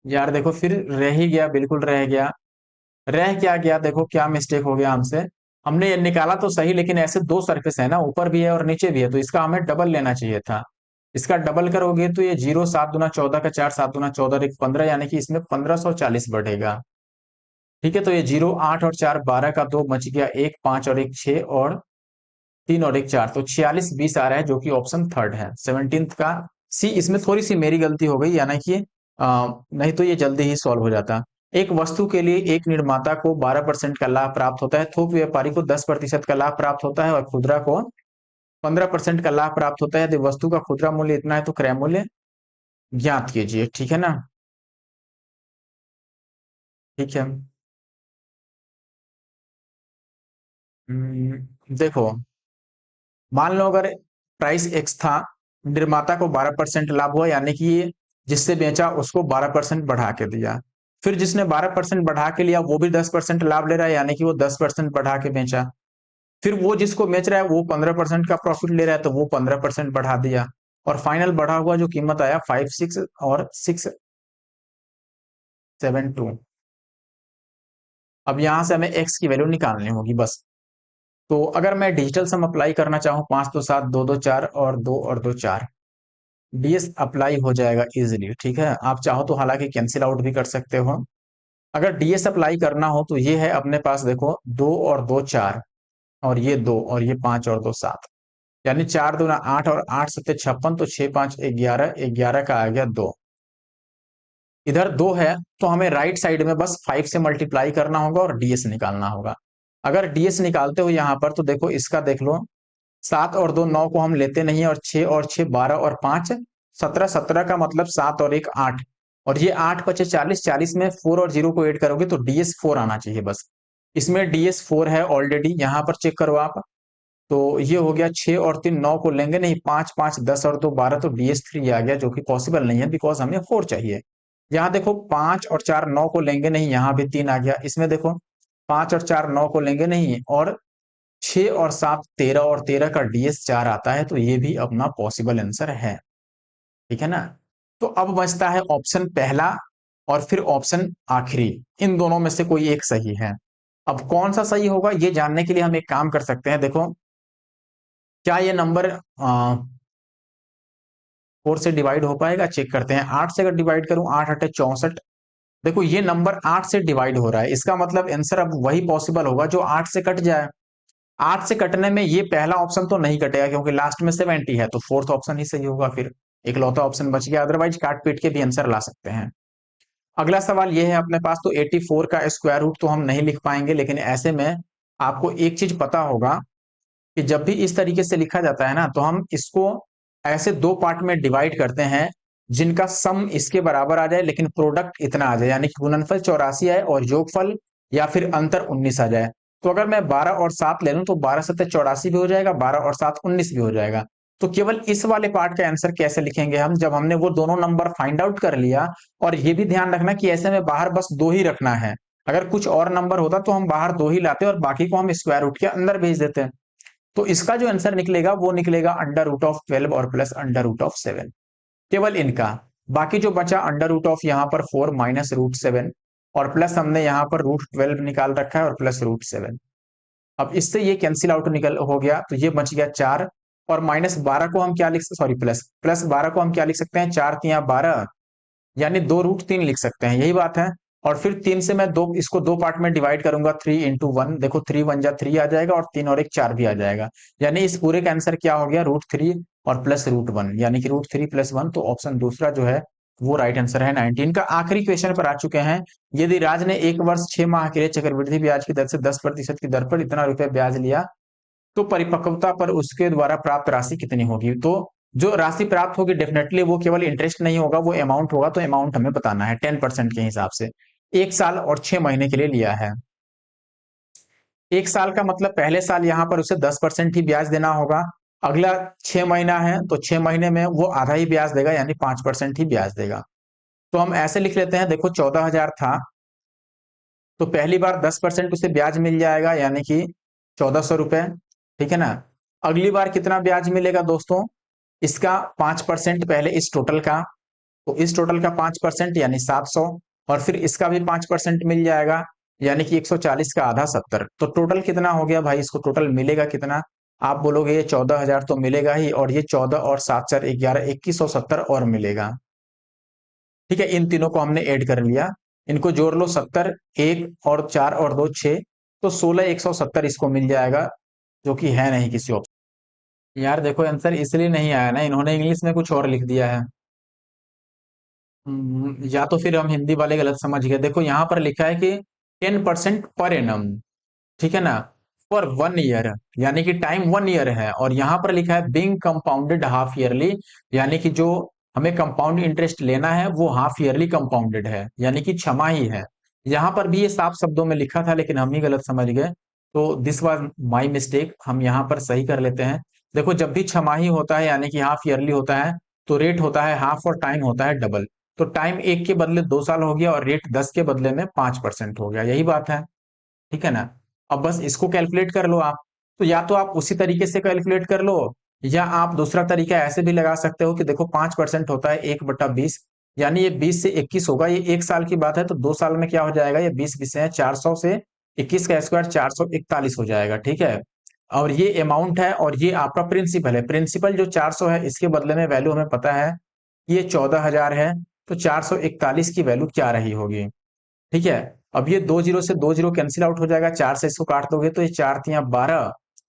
यार। देखो फिर रह ही गया, बिल्कुल रह गया। रह क्या गया, देखो क्या मिस्टेक हो गया हमसे। हमने ये निकाला तो सही, लेकिन ऐसे दो सरफेस है ना, ऊपर भी है और नीचे भी है, तो इसका हमें डबल लेना चाहिए था। इसका डबल करोगे तो ये जीरो, 7 दुना 14 का 4, 7 दुना 14 और 1 15, यानी कि इसमें 1540 बढ़ेगा। ठीक है, तो ये जीरो, 8 और 4 12 का 2 बच गया 1, 5 और 1 6 और 3 और 1 4, तो 46 20 आ रहा है, जो कि ऑप्शन थर्ड है 17 का सी। इसमें थोड़ी सी मेरी गलती हो गई, यानी कि नहीं तो ये जल्दी ही सॉल्व हो जाता। एक वस्तु के लिए एक निर्माता को 12% का लाभ प्राप्त होता है, थोक व्यापारी को 10% का लाभ प्राप्त होता है और खुदरा को 15% का लाभ प्राप्त होता है। यदि वस्तु का खुदरा मूल्य इतना है तो क्रय मूल्य ज्ञात कीजिए, ठीक है ना। ठीक है। देखो मान लो अगर प्राइस एक्स था, निर्माता को 12% लाभ हुआ, यानी कि जिससे बेचा उसको 12% बढ़ा के दिया। फिर जिसने 12% बढ़ा के लिया वो भी 10% लाभ ले रहा है, यानी कि वो 10% बढ़ा के बेचा। फिर वो जिसको बेच रहा है वो 15% का प्रॉफिट ले रहा है, तो वो 15% बढ़ा दिया। और फाइनल बढ़ा हुआ जो कीमत आया 56 और 672। अब यहां से हमें एक्स की वैल्यू निकालनी होगी बस। तो अगर मैं डिजिटल सम अप्लाई करना चाहूँ, 5 2 7 2 2 4 और 2 4, डीएस अप्लाई हो जाएगा इजीली, ठीक है। आप चाहो तो हालांकि कैंसिल आउट भी कर सकते हो। अगर डीएस अप्लाई करना हो तो ये है अपने पास, देखो 2 और 2 4, और ये 2 और ये 5 और 2 7, यानी 4 दूना 8 और 8 सत्ते 56, तो 6 5 11, 11 का आ गया 2। इधर 2 है, तो हमें राइट साइड में बस 5 से मल्टीप्लाई करना होगा और डीएस निकालना होगा। अगर डीएस निकालते हो यहां पर, तो देखो इसका देख लो, 7 और 2 9 को हम लेते नहीं है, और 6 और 6 12 और 5 17, 17 का मतलब 7 और 1 8, और ये 8 बचे 40, 40 में 4 और 0 को ऐड करोगे तो डीएस 4 आना चाहिए बस। इसमें डीएस 4 है ऑलरेडी, यहां पर चेक करो आप। तो ये हो गया 6 और 3 9 को लेंगे नहीं, 5 5 10 और 2 12, तो डीएस 3 आ गया, जो कि पॉसिबल नहीं है बिकॉज हमें 4 चाहिए। यहाँ देखो 5 और 4 9 को लेंगे नहीं, यहाँ भी 3 आ गया। इसमें देखो 5 और 4 9 को लेंगे नहीं, और 6 और 7 13, और 13 का डीएस 4 आता है, तो ये भी अपना पॉसिबल आंसर है, ठीक है ना। तो अब बचता है ऑप्शन पहला और फिर ऑप्शन आखिरी, इन दोनों में से कोई एक सही है। अब कौन सा सही होगा ये जानने के लिए हम एक काम कर सकते हैं। देखो क्या ये नंबर 4 से डिवाइड हो पाएगा, चेक करते हैं। 8 से अगर डिवाइड करूं, 8 8 64, देखो ये नंबर 8 से डिवाइड हो रहा है, इसका मतलब आंसर अब वही पॉसिबल होगा जो 8 से कट जाए। 8 से कटने में ये पहला ऑप्शन तो नहीं कटेगा, क्योंकि लास्ट में 70 है, तो फोर्थ ऑप्शन ही सही होगा। फिर इकलौता ऑप्शन बच गया, अदरवाइज काट पीट के भी आंसर ला सकते हैं। अगला सवाल ये है अपने पास, तो 84 का स्क्वायर रूट तो हम नहीं लिख पाएंगे, लेकिन ऐसे में आपको एक चीज पता होगा कि जब भी इस तरीके से लिखा जाता है ना, तो हम इसको ऐसे दो पार्ट में डिवाइड करते हैं जिनका सम इसके बराबर आ जाए, लेकिन प्रोडक्ट इतना आ जाए, यानी कि गुणनफल 84 आए और योगफल या फिर अंतर 19 आ जाए। तो अगर मैं 12 और 7 ले लूं, तो 12 सत्ते 84 भी हो जाएगा, 12 और 7 19 भी हो जाएगा। तो केवल इस वाले पार्ट का आंसर कैसे लिखेंगे हम, जब हमने वो दोनों नंबर फाइंड आउट कर लिया। और ये भी ध्यान रखना कि ऐसे में बाहर बस 2 ही रखना है। अगर कुछ और नंबर होता तो हम बाहर 2 ही लाते और बाकी को हम स्क्वायर रूट के अंदर भेज देते। तो इसका जो आंसर निकलेगा वो निकलेगा अंडर रूट ऑफ 12 और प्लस अंडर रूट ऑफ 7, केवल इनका। बाकी जो बचा अंडर रूट ऑफ यहाँ पर 4 माइनस रूट 7 और प्लस हमने यहाँ पर रूट 12 निकाल रखा है और प्लस रूट 7। अब इससे ये कैंसिल आउट निकल हो गया, तो ये बच गया 4। और माइनस 12 को हम क्या लिख, सॉरी प्लस प्लस 12 को हम क्या लिख सकते हैं, 4 तिया 12, यानी 2 रूट 3 लिख सकते हैं, यही बात है। और फिर 3 से मैं दो, इसको दो पार्ट में डिवाइड करूंगा, 3 into 1, देखो 3 1 जा 3 आ जाएगा और 3 और 1 4 भी आ जाएगा। यानी इस पूरे का आंसर क्या हो गया, रूट 3 और प्लस रूट 1, यानी कि रूट 3 + 1। तो ऑप्शन दूसरा जो है वो राइट आंसर है 19 का। आखिरी क्वेश्चन पर आ चुके हैं। यदि राज ने 1 वर्ष 6 माह के लिए चक्रवृद्धि ब्याज की दर से 10% की दर पर इतना रुपए ब्याज लिया, तो परिपक्वता पर उसके द्वारा प्राप्त राशि कितनी होगी। तो जो राशि प्राप्त होगी डेफिनेटली वो केवल इंटरेस्ट नहीं होगा, वो अमाउंट होगा। तो अमाउंट हमें बताना है 10% के हिसाब से। 1 साल और 6 महीने के लिए लिया है। 1 साल का मतलब पहले साल यहाँ पर उसे 10% ही ब्याज देना होगा। अगला 6 महीना है तो 6 महीने में वो आधा ही ब्याज देगा, यानी 5% ही ब्याज देगा। तो हम ऐसे लिख लेते हैं, देखो 14,000 था तो पहली बार 10% उसे ब्याज मिल जाएगा, यानी कि 1,400 रुपए, ठीक है ना। अगली बार कितना ब्याज मिलेगा दोस्तों, इसका 5% पहले इस टोटल का, तो इस टोटल का 5% यानी 700। और फिर इसका भी 5% मिल जाएगा, यानी कि 140 का आधा 70। तो टोटल कितना हो गया भाई, इसको टोटल मिलेगा कितना। आप बोलोगे ये 14,000 तो मिलेगा ही, और ये 14 और 7 4 11 2170 और मिलेगा। ठीक है, इन तीनों को हमने ऐड कर लिया, इनको जोड़ लो, 70, 1 और 4 और 2 6, तो 16 170 इसको मिल जाएगा, जो कि है नहीं किसी ऑप्शन। यार देखो आंसर इसलिए नहीं आया ना, इन्होंने इंग्लिश में कुछ और लिख दिया है। या तो फिर हम हिंदी वाले गलत समझ गए। देखो यहाँ पर लिखा है कि 10% पर एनम, ठीक है ना, फॉर 1 ईयर, यानी कि टाइम 1 ईयर है। और यहाँ पर लिखा है बिंग कंपाउंडेड हाफ ईयरली, यानी कि जो हमें कंपाउंड इंटरेस्ट लेना है वो हाफ ईयरली कंपाउंडेड है, यानी कि छमाही है। यहाँ पर भी ये साफ शब्दों में लिखा था लेकिन हम ही गलत समझ गए, तो दिस वाज माय मिस्टेक, हम यहाँ पर सही कर लेते हैं। देखो जब भी छमाही होता है यानी कि हाफ ईयरली होता है, तो रेट होता है हाफ और टाइम होता है डबल। तो टाइम 1 के बदले 2 साल हो गया और रेट 10 के बदले में 5% हो गया, यही बात है, ठीक है ना। अब बस इसको कैलकुलेट कर लो आप। तो या तो आप उसी तरीके से कैलकुलेट कर लो, या आप दूसरा तरीका ऐसे भी लगा सकते हो कि देखो 5% होता है 1/20, यानी ये 20 से 21 होगा। ये 1 साल की बात है, तो 2 साल में क्या हो जाएगा, ये 20 20 है 400 से 21 का स्क्वायर 441 हो जाएगा, ठीक है। और ये अमाउंट है और ये आपका प्रिंसिपल है। प्रिंसिपल जो 400 है इसके बदले में वैल्यू हमें पता है, ये 14,000 है। तो 441 की वैल्यू क्या रही होगी, ठीक है। अब ये 2 जीरो से 2 जीरो कैंसिल आउट हो जाएगा, 4 से इसको काट दोगे तो ये 4 तिया 12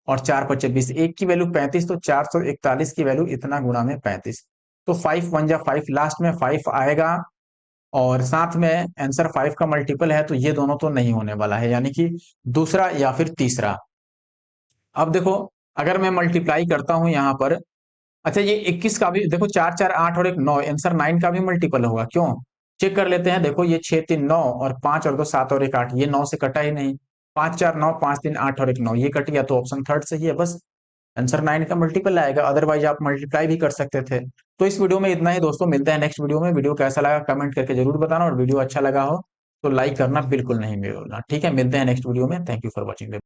और 4 पचे 20, 1 की वैल्यू 35, तो 441 की वैल्यू इतना गुणा में 35। तो 5 1 जा 5, लास्ट में 5 आएगा और साथ में आंसर 5 का मल्टीपल है, तो ये दोनों तो नहीं होने वाला है, यानी कि दूसरा या फिर तीसरा। अब देखो अगर मैं मल्टीप्लाई करता हूं यहां पर, अच्छा ये 21 का भी देखो, 4 4 8 और एक 9, आंसर 9 का भी मल्टीपल होगा, क्यों, चेक कर लेते हैं। देखो ये 6 3 9 और 5 और 2 7 और 1 8, ये 9 से कटा ही नहीं। 5 4 9, 5 3 8 और एक 9, ये कट गया, तो ऑप्शन थर्ड सही है। बस आंसर 9 का मल्टीपल आएगा, अदरवाइज आप मल्टीप्लाई भी कर सकते थे। तो इस वीडियो में इतना ही दोस्तों, मिलते हैं नेक्स्ट वीडियो में। वीडियो कैसा लगा कमेंट करके जरूर बताना, और वीडियो अच्छा लगा हो तो लाइक करना बिल्कुल नहीं भूलना, ठीक है। मिलते हैं नेक्स्ट वीडियो में, थैंक यू फॉर वॉचिंग।